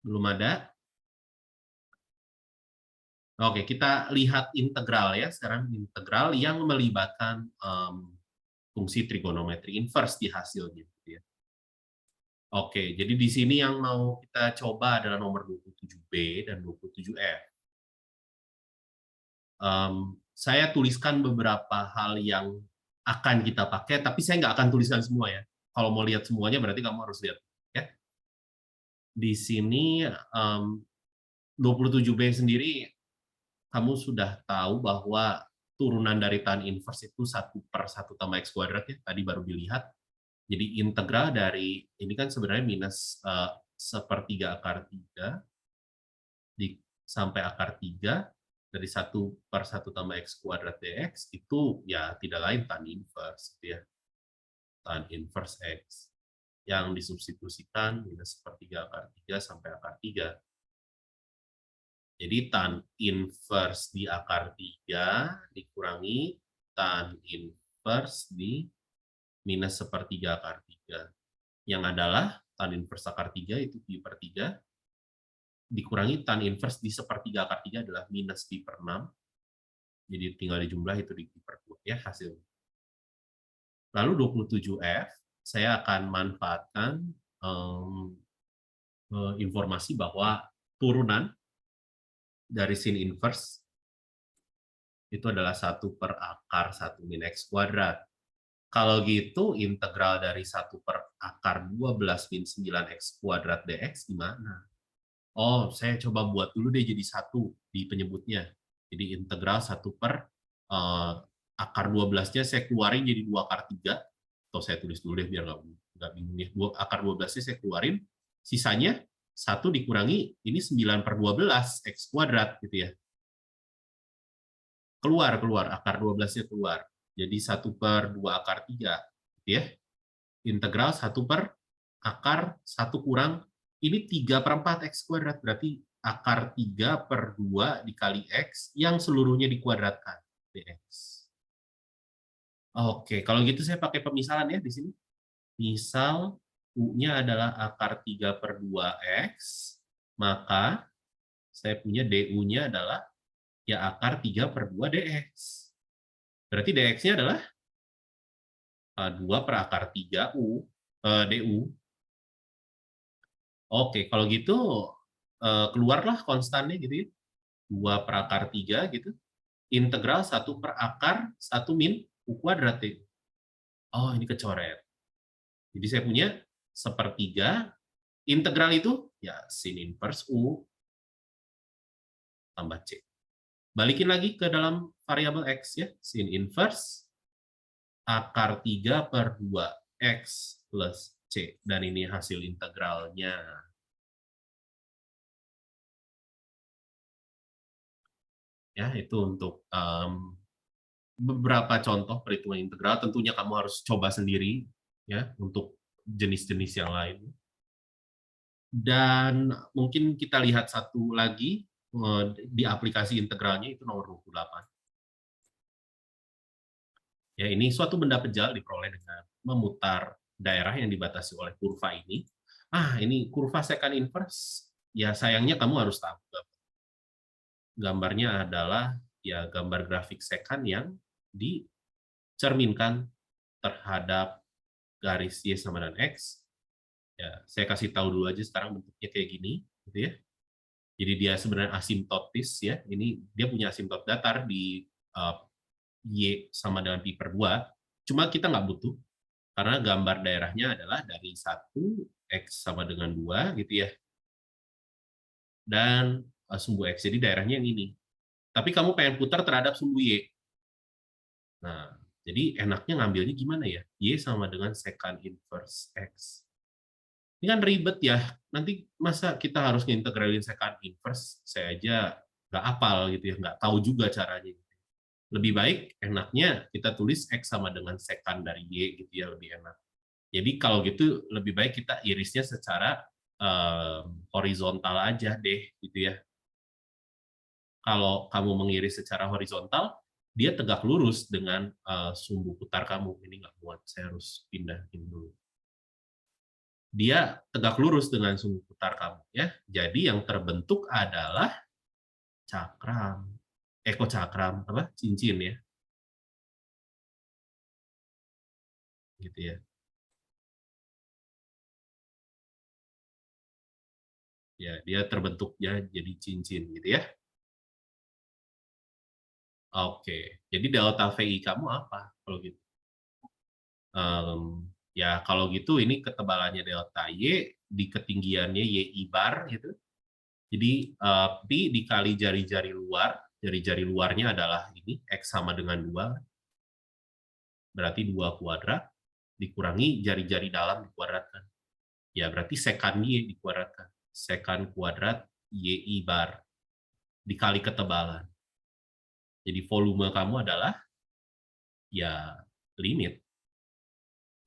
Belum ada? Oke, kita lihat integral ya. Sekarang integral yang melibatkan fungsi trigonometri inverse di hasilnya. Gitu ya. Oke, jadi di sini yang mau kita coba adalah nomor 27B dan 27F. Saya tuliskan beberapa hal yang akan kita pakai, tapi saya nggak akan tuliskan semua ya. Kalau mau lihat semuanya berarti kamu harus lihat. Ya. Di sini 27B sendiri kamu sudah tahu bahwa turunan dari tan inverse itu 1/1 tambah x kuadrat ya, tadi baru dilihat. Jadi integral dari ini kan sebenarnya minus 1/3 akar 3 sampai akar 3 dari 1/1 tambah x kuadrat dx itu ya tidak lain tan inverse gitu ya. tan inverse X. Yang disubstitusikan minus sepertiga akar 3 sampai akar 3. Jadi tan inverse di akar 3 dikurangi tan inverse di minus sepertiga akar 3. Yang adalah tan inverse akar 3 itu pi per 3 dikurangi tan inverse di sepertiga akar 3 adalah minus pi per 6. Jadi tinggal dijumlah itu di pi per 2 ya hasil. Lalu 27F saya akan manfaatkan informasi bahwa turunan dari sin inverse itu adalah 1 per akar 1 min X kuadrat. Kalau gitu, integral dari 1 per akar 12 min 9X kuadrat dx gimana? Oh, saya coba buat dulu deh jadi 1 di penyebutnya. Jadi integral 1 per akar 12-nya saya keluarin jadi 2 akar 3. Atau saya tulis dulu deh biar nggak bingung ya. Akar 12-nya saya keluarin, sisanya 1 dikurangi, ini 9 per 12 X kuadrat gitu ya. Keluar, akar 12-nya keluar. Jadi 1 per 2 akar 3. Gitu ya. Integral 1 per akar 1 kurang, ini 3 per 4 X kuadrat. Berarti akar 3 per 2 dikali X yang seluruhnya dikuadratkan. Dx. Oke, kalau gitu saya pakai pemisalan ya di sini. Misal U-nya adalah akar 3 per 2X, maka saya punya DU-nya adalah ya akar 3 per 2 dx. Berarti dx-nya adalah 2 per akar 3 du. Oke, kalau gitu keluarlah konstannya gitu ya. 2 per akar 3 gitu. Integral 1 per akar 1 min U kuadrat ya. Oh, ini kecoret. Jadi saya punya sepertiga. Integral itu ya sin inverse U tambah C. Balikin lagi ke dalam variabel X ya. Sin inverse akar 3 per 2X plus C. Dan ini hasil integralnya. Ya, itu untuk beberapa contoh perhitungan integral. Tentunya kamu harus coba sendiri ya untuk jenis-jenis yang lain. Dan mungkin kita lihat satu lagi di aplikasi integralnya, itu nomor 28. Ya, ini suatu benda pejal diperoleh dengan memutar daerah yang dibatasi oleh kurva ini. Ini kurva secant inverse. Ya, sayangnya kamu harus tahu. Gambarnya adalah ya gambar grafik secant yang dicerminkan terhadap garis Y sama dengan X. Ya, saya kasih tahu dulu aja sekarang bentuknya kayak gini, gitu ya. Jadi dia sebenarnya asimptotis ya. Ini dia punya asimptot datar di Y sama dengan pi per 2. Cuma kita nggak butuh karena gambar daerahnya adalah dari 1 X sama dengan 2 gitu ya. Dan sumbu X, jadi daerahnya yang ini. Tapi kamu pengen putar terhadap sumbu Y. Nah, jadi enaknya ngambilnya gimana ya? Y sama dengan secant inverse X. Ini kan ribet ya. Nanti masa kita harus ngintegralin secant inverse? Saya aja nggak hafal gitu ya, nggak tahu juga caranya. Lebih baik enaknya kita tulis X sama dengan secant dari Y gitu ya, lebih enak. Jadi kalau gitu lebih baik kita irisnya secara horizontal aja deh gitu ya. Kalau kamu mengiris secara horizontal, dia tegak lurus dengan sumbu putar kamu. Ini nggak muat, saya harus pindahin dulu. Dia tegak lurus dengan sumbu putar kamu ya. Jadi yang terbentuk adalah cakram. Kok cakram? Apa? Cincin ya. Gitu ya. Ya, dia terbentuknya jadi cincin gitu ya. Oke, jadi delta VI kamu apa kalau gitu? Ya kalau gitu ini ketebalannya delta Y di ketinggiannya YI bar gitu. Jadi pi dikali jari-jari luar, jari-jari luarnya adalah ini X sama dengan 2, berarti 2 kuadrat, dikurangi jari-jari dalam dikuadratkan. Ya berarti secant Y dikuadratkan. Secant kuadrat YI bar dikali ketebalan. Jadi volume kamu adalah ya limit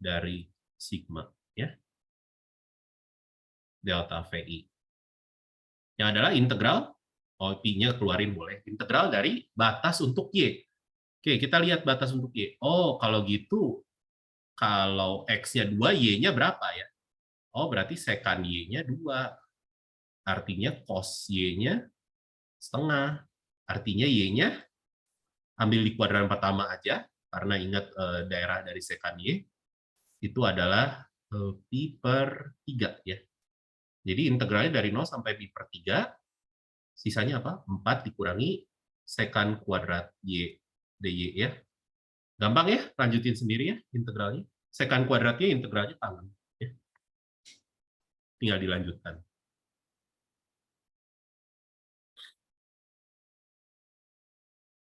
dari sigma, ya. Delta VI. Yang adalah integral, Pi-nya keluarin boleh, integral dari batas untuk Y. Oke, kita lihat batas untuk Y. Oh, kalau gitu, kalau X-nya 2, Y-nya berapa ya? Oh, berarti sekan Y-nya 2. Artinya cos Y-nya setengah. Artinya Y-nya ambil di kuadran pertama aja, karena ingat daerah dari sekan Y, itu adalah pi per 3. Ya. Jadi integralnya dari 0 sampai pi per 3, sisanya apa? 4 dikurangi sekan kuadrat Y dy ya. Gampang ya, lanjutin sendiri ya integralnya. Sekan kuadratnya integralnya tangan. Ya. Tinggal dilanjutkan.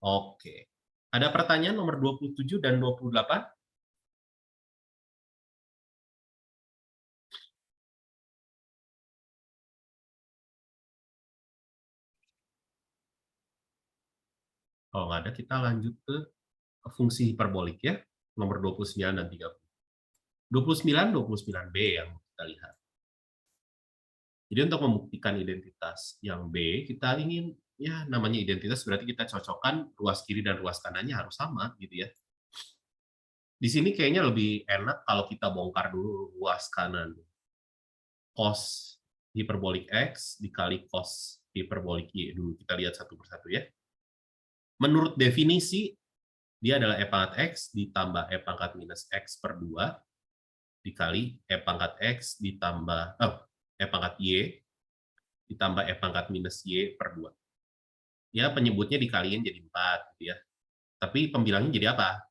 Oke. Ada pertanyaan nomor 27 dan 28? Kalau nggak ada, kita lanjut ke fungsi hiperbolik ya. Nomor 29 dan 30. 29, 29B yang kita lihat. Jadi untuk membuktikan identitas yang B, kita ingin, ya namanya identitas berarti kita cocokkan ruas kiri dan ruas kanannya harus sama gitu ya. Di sini kayaknya lebih enak kalau kita bongkar dulu ruas kanan. Cos hiperbolik X dikali cos hiperbolik Y dulu. Kita lihat satu persatu ya. Menurut definisi, dia adalah E pangkat X ditambah E pangkat minus X per 2 dikali E pangkat X ditambah E pangkat Y ditambah E pangkat minus Y per 2. Ya, penyebutnya dikaliin jadi 4 gitu ya. Tapi pembilangnya jadi apa?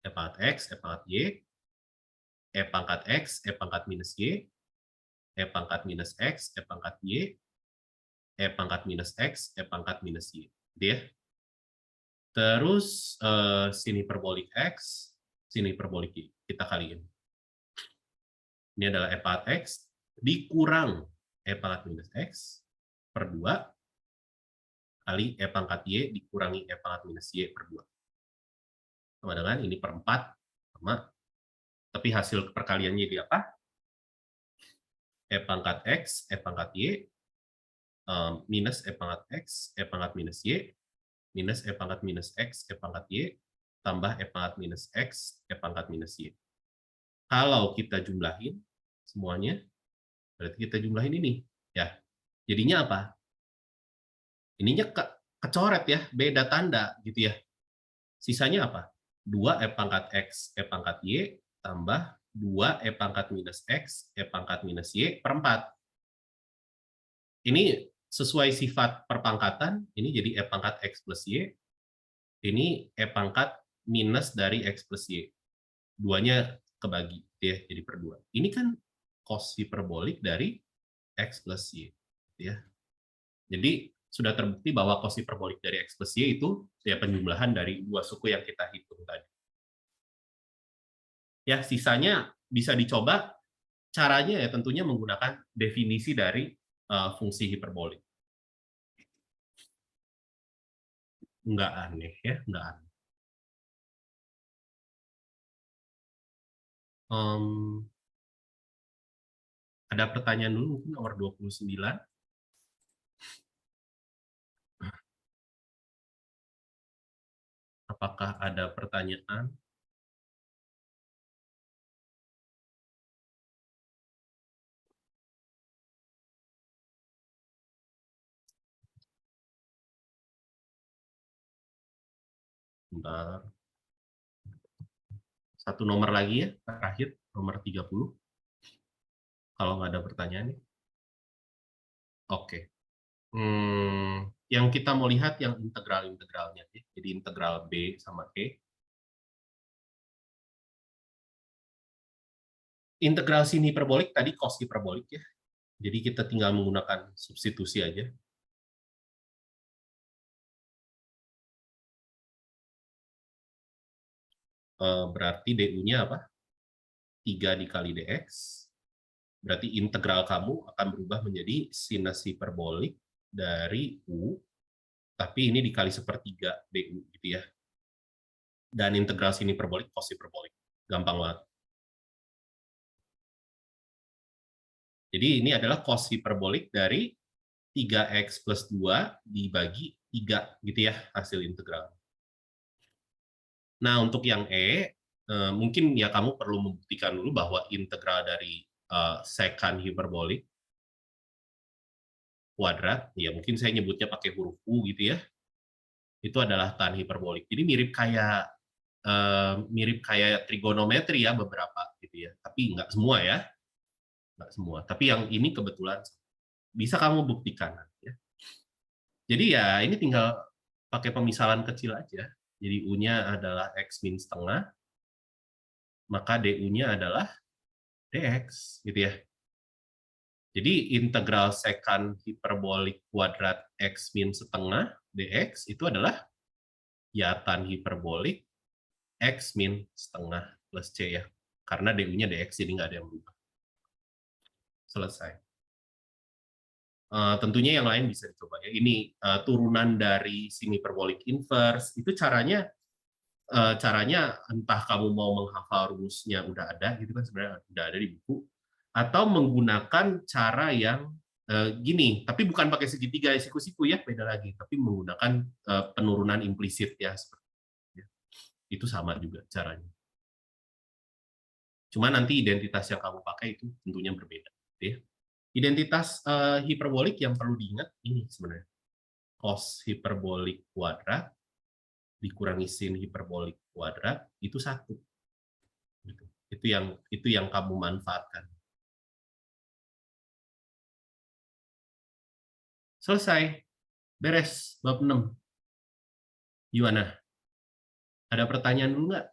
E pangkat X, E pangkat Y, E pangkat X, E pangkat minus Y, E pangkat minus X, E pangkat Y, E pangkat minus X, E pangkat minus Y. Gitu ya. Terus sin hiperbolik X, sin hiperbolik Y. Kita kaliin. Ini adalah E pangkat X dikurang E pangkat minus X per 2 kali E pangkat Y dikurangi E pangkat minus Y per 2. Sama dengan ini per 4, sama. Tapi hasil perkaliannya jadi apa? E pangkat X, E pangkat Y, minus E pangkat X, E pangkat minus Y, minus E pangkat minus X, E pangkat Y, tambah E pangkat minus X, E pangkat minus Y. Kalau kita jumlahin semuanya, berarti kita jumlahin ini. Ya. Jadinya apa? Ininya kecoret ya, beda tanda gitu ya. Sisanya apa? 2 E pangkat X, E pangkat Y, tambah 2 E pangkat minus X, E pangkat minus Y per 4. Ini sesuai sifat perpangkatan, ini jadi E pangkat X plus Y, ini E pangkat minus dari X plus Y. Duanya kebagi, ya, jadi per 2. Ini kan cos hiperbolik dari X plus Y. Ya. Jadi sudah terbukti bahwa cos hiperbolik dari X plus Y itu ya penjumlahan dari dua suku yang kita hitung tadi. Ya, sisanya bisa dicoba, caranya ya tentunya menggunakan definisi dari fungsi hiperbolik. Nggak aneh ya, nggak aneh. Ada pertanyaan dulu mungkin nomor 29. Apakah ada pertanyaan? Bentar. Satu nomor lagi ya, terakhir, nomor 30. Kalau nggak ada pertanyaan. Oke. Yang kita mau lihat yang integral-integralnya. Jadi integral B sama E. Integral sin hiperbolik tadi cos hiperbolik ya. Jadi kita tinggal menggunakan substitusi aja. Berarti DU-nya apa? 3 dikali DX. Berarti integral kamu akan berubah menjadi sinus hiperbolik dari U, tapi ini dikali 1/3 DU gitu ya. Dan integral sin hiperbolik cos hiperbolik. Gampang banget. Jadi ini adalah cos hiperbolik dari 3x plus 2 dibagi 3 gitu ya hasil integral. Nah, untuk yang mungkin ya kamu perlu membuktikan dulu bahwa integral dari secant hiperbolik kuadrat, ya mungkin saya nyebutnya pakai huruf U gitu ya, itu adalah tan hiperbolik. Jadi mirip kayak trigonometri ya beberapa gitu ya, tapi nggak semua ya, nggak semua. Tapi yang ini kebetulan bisa kamu buktikan ya. Jadi ya ini tinggal pakai pemisalan kecil aja. Jadi U-nya adalah X min setengah, maka DU-nya adalah DX gitu ya. Jadi integral secant hiperbolik kuadrat X min setengah DX itu adalah ya tan hiperbolik X min setengah plus C ya. Karena DU-nya DX, jadi nggak ada yang berubah. Selesai. Tentunya yang lain bisa dicoba ya. Ini turunan dari sin hiperbolik inverse. Itu caranya entah kamu mau menghafal rumusnya udah ada gitu kan, sebenarnya udah ada di buku, atau menggunakan cara yang gini, tapi bukan pakai segitiga siku-siku ya, beda lagi, tapi menggunakan penurunan implisit ya, seperti itu sama juga caranya. Cuma nanti identitas yang kamu pakai itu tentunya berbeda. Ya. Identitas hiperbolik yang perlu diingat ini sebenarnya. Cos hiperbolik kuadrat dikurangi sin hiperbolik kuadrat itu 1. Itu yang kamu manfaatkan. Selesai. Beres bab 6. Gimana? Ada pertanyaan dulu nggak?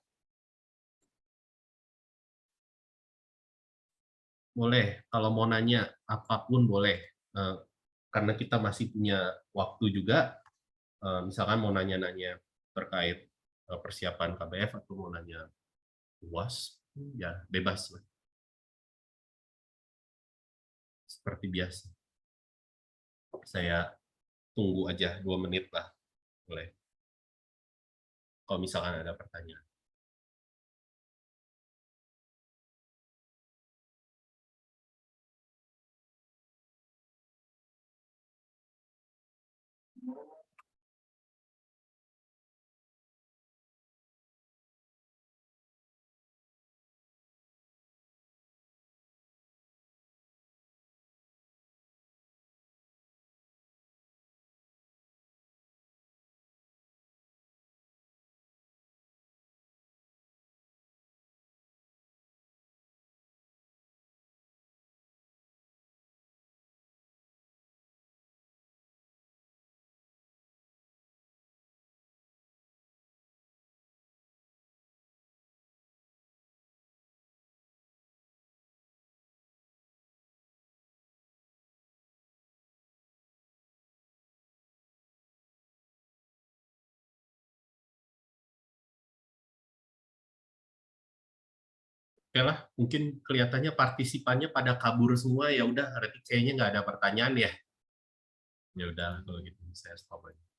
Boleh, kalau mau nanya apapun boleh. Karena kita masih punya waktu juga, misalkan mau nanya-nanya terkait persiapan KBF atau mau nanya UAS, ya bebas. Seperti biasa. Saya tunggu aja 2 menit lah. Boleh. Kalau misalkan ada pertanyaan. Oke lah, mungkin kelihatannya partisipannya pada kabur semua, ya udah, berarti kayaknya nggak ada pertanyaan ya. Ya udah, kalau gitu saya stop aja.